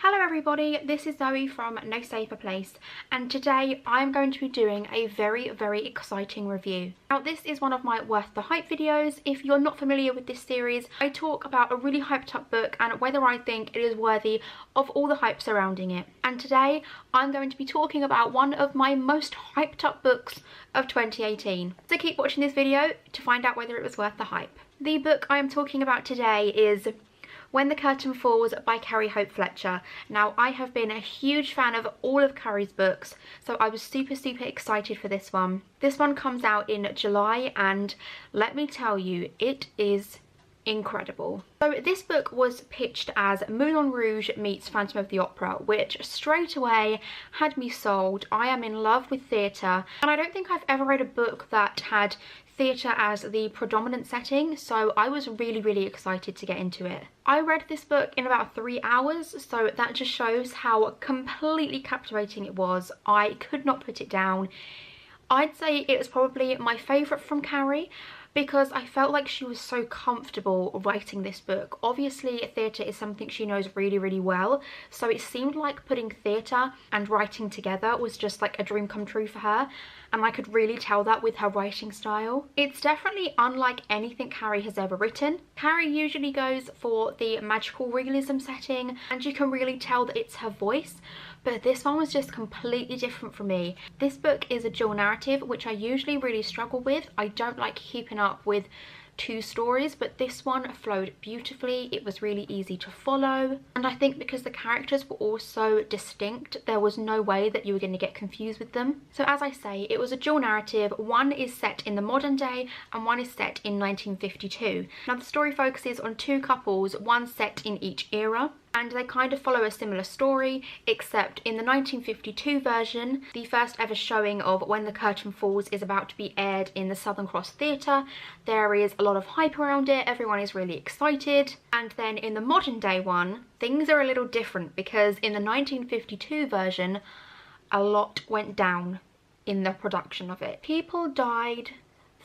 Hello everybody, this is Zoe from No Safer Place, and today I'm going to be doing a very exciting review. Now this is one of my Worth the Hype videos. If you're not familiar with this series, I talk about a really hyped up book and whether I think it is worthy of all the hype surrounding it. And today I'm going to be talking about one of my most hyped up books of 2018. So keep watching this video to find out whether it was worth the hype. The book I am talking about today is When the Curtain Falls by Carrie Fletcher. Now, I have been a huge fan of all of Carrie's books, so I was super excited for this one. This one comes out in July, and let me tell you, it is incredible. So this book was pitched as Moulin Rouge meets Phantom of the Opera, which straight away had me sold. I am in love with theatre, and I don't think I've ever read a book that had theatre as the predominant setting, so I was really excited to get into it. I read this book in about 3 hours, so that just shows how completely captivating it was. I could not put it down. I'd say it was probably my favourite from Carrie, because I felt like she was so comfortable writing this book. Obviously, theatre is something she knows really well, so it seemed like putting theatre and writing together was just like a dream come true for her, and I could really tell that with her writing style. It's definitely unlike anything Carrie has ever written. Carrie usually goes for the magical realism setting, and you can really tell that it's her voice, but this one was just completely different for me. This book is a dual narrative, which I usually really struggle with. I don't like keeping up with two stories, but this one flowed beautifully. It was really easy to follow, and I think because the characters were all so distinct, there was no way that you were going to get confused with them. So as I say, it was a dual narrative. One is set in the modern day and one is set in 1952. Now the story focuses on two couples, one set in each era, and they kind of follow a similar story, except in the 1952 version, the first ever showing of When the Curtain Falls is about to be aired in the Southern Cross Theatre. There is a lot of hype around it, everyone is really excited. And then in the modern day one, things are a little different, because in the 1952 version, a lot went down in the production of it. People died,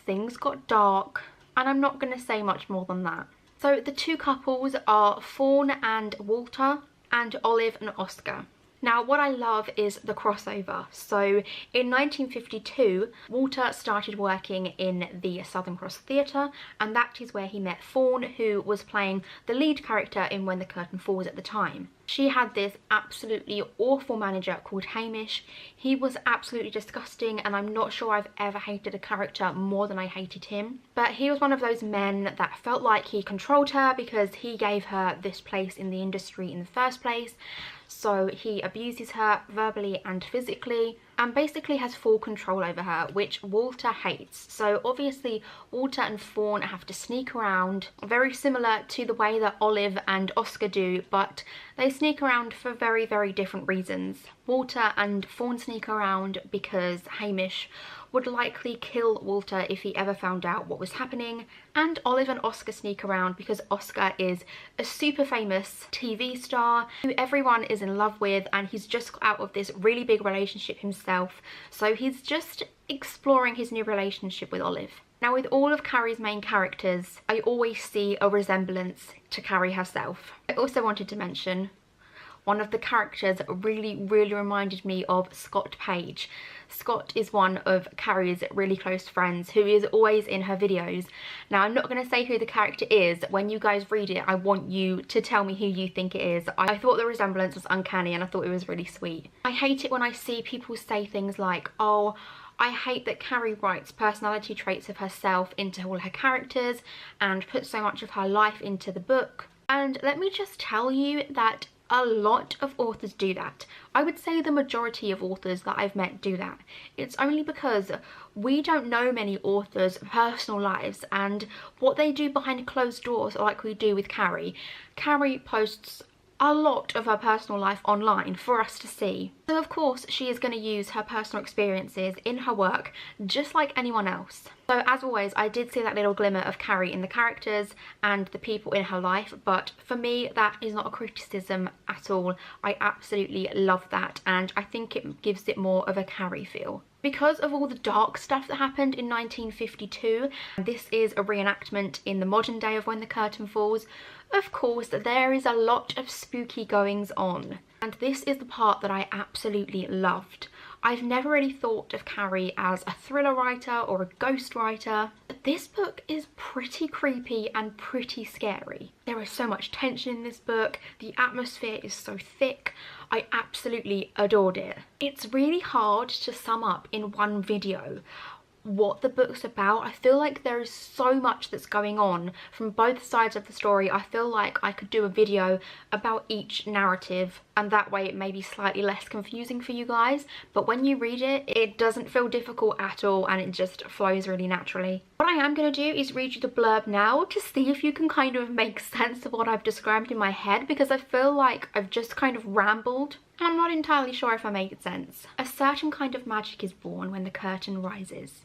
things got dark, and I'm not going to say much more than that. So the two couples are Fawn and Walter, and Olive and Oscar. Now what I love is the crossover. So in 1952, Walter started working in the Southern Cross Theatre, and that is where he met Fawn, who was playing the lead character in When the Curtain Falls at the time. She had this absolutely awful manager called Hamish. He was absolutely disgusting, and I'm not sure I've ever hated a character more than I hated him. But he was one of those men that felt like he controlled her because he gave her this place in the industry in the first place. So he abuses her verbally and physically, and basically has full control over her, which Walter hates. So obviously Walter and Fawn have to sneak around, very similar to the way that Olive and Oscar do, but they sneak around for very different reasons. Walter and Fawn sneak around because Hamish would likely kill Walter if he ever found out what was happening, and Olive and Oscar sneak around because Oscar is a super famous TV star who everyone is in love with, and he's just out of this really big relationship himself, so he's just exploring his new relationship with Olive. Now with all of Carrie's main characters, I always see a resemblance to Carrie herself. I also wanted to mention one of the characters really reminded me of Scott Page. Scott is one of Carrie's really close friends who is always in her videos. Now I'm not going to say who the character is. When you guys read it, I want you to tell me who you think it is. I thought the resemblance was uncanny, and I thought it was really sweet. I hate it when I see people say things like, oh, I hate that Carrie writes personality traits of herself into all her characters and puts so much of her life into the book. And let me just tell you that a lot of authors do that. I would say the majority of authors that I've met do that. It's only because we don't know many authors' personal lives and what they do behind closed doors like we do with Carrie. Carrie posts a lot of her personal life online for us to see. So of course she is going to use her personal experiences in her work just like anyone else. So as always, I did see that little glimmer of Carrie in the characters and the people in her life, but for me that is not a criticism at all. I absolutely love that, and I think it gives it more of a Carrie feel. Because of all the dark stuff that happened in 1952, this is a reenactment in the modern day of When the Curtain Falls. Of course, there is a lot of spooky goings on. And this is the part that I absolutely loved. I've never really thought of Carrie as a thriller writer or a ghost writer, but this book is pretty creepy and pretty scary. There is so much tension in this book, the atmosphere is so thick, I absolutely adored it. It's really hard to sum up in one video what the book's about. I feel like there is so much that's going on from both sides of the story. I feel like I could do a video about each narrative, and that way it may be slightly less confusing for you guys, but when you read it, it doesn't feel difficult at all and it just flows really naturally. What I am going to do is read you the blurb now to see if you can kind of make sense of what I've described in my head, because I feel like I've just kind of rambled and I'm not entirely sure if I made sense. A certain kind of magic is born when the curtain rises.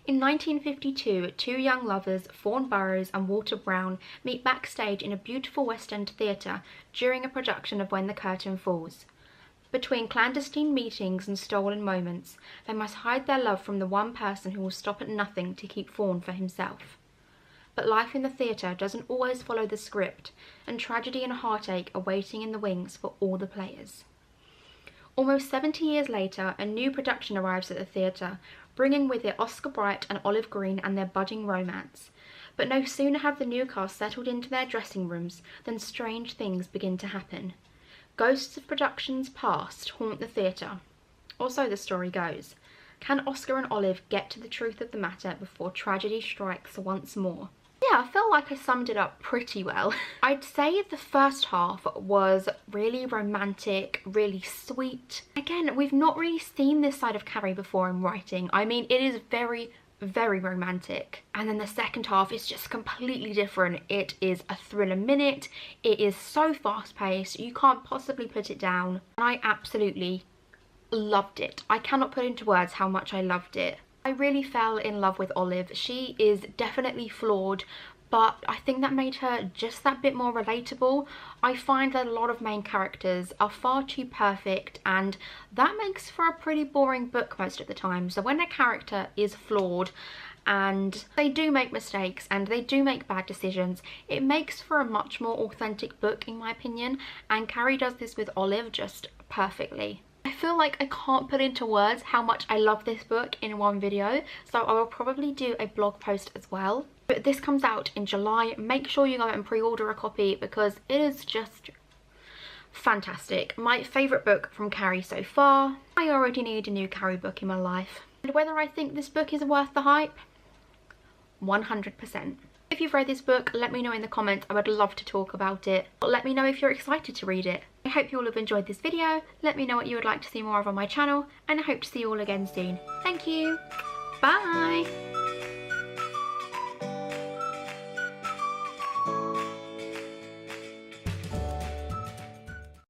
In 1952, two young lovers, Fawn Burrows and Walter Brown, meet backstage in a beautiful West End theatre during a production of When the Curtain Falls. Between clandestine meetings and stolen moments, they must hide their love from the one person who will stop at nothing to keep Fawn for himself. But life in the theatre doesn't always follow the script, and tragedy and heartache are waiting in the wings for all the players. Almost 70 years later, a new production arrives at the theatre, bringing with it Oscar Bright and Olive Green and their budding romance. But no sooner have the new cast settled into their dressing rooms than strange things begin to happen. Ghosts of productions past haunt the theatre. Or so the story goes. Can Oscar and Olive get to the truth of the matter before tragedy strikes once more? Yeah, I feel like I summed it up pretty well. I'd say the first half was really romantic, really sweet. Again, we've not really seen this side of Carrie before in writing. I mean, it is very romantic. And then the second half is just completely different. It is a thriller minute. It is so fast paced. You can't possibly put it down. And I absolutely loved it. I cannot put into words how much I loved it. I really fell in love with Olive. She is definitely flawed, but I think that made her just that bit more relatable. I find that a lot of main characters are far too perfect, and that makes for a pretty boring book most of the time. So when a character is flawed and they do make mistakes and they do make bad decisions, it makes for a much more authentic book in my opinion, and Carrie does this with Olive just perfectly. I feel like I can't put into words how much I love this book in one video, so I will probably do a blog post as well. But this comes out in July. Make sure you go and pre-order a copy because it is just fantastic. My favourite book from Carrie so far. I already need a new Carrie book in my life. And whether I think this book is worth the hype? 100%. If you've read this book, let me know in the comments. I would love to talk about it. But let me know if you're excited to read it. I hope you all have enjoyed this video. Let me know what you would like to see more of on my channel, and I hope to see you all again soon. Thank you. Bye.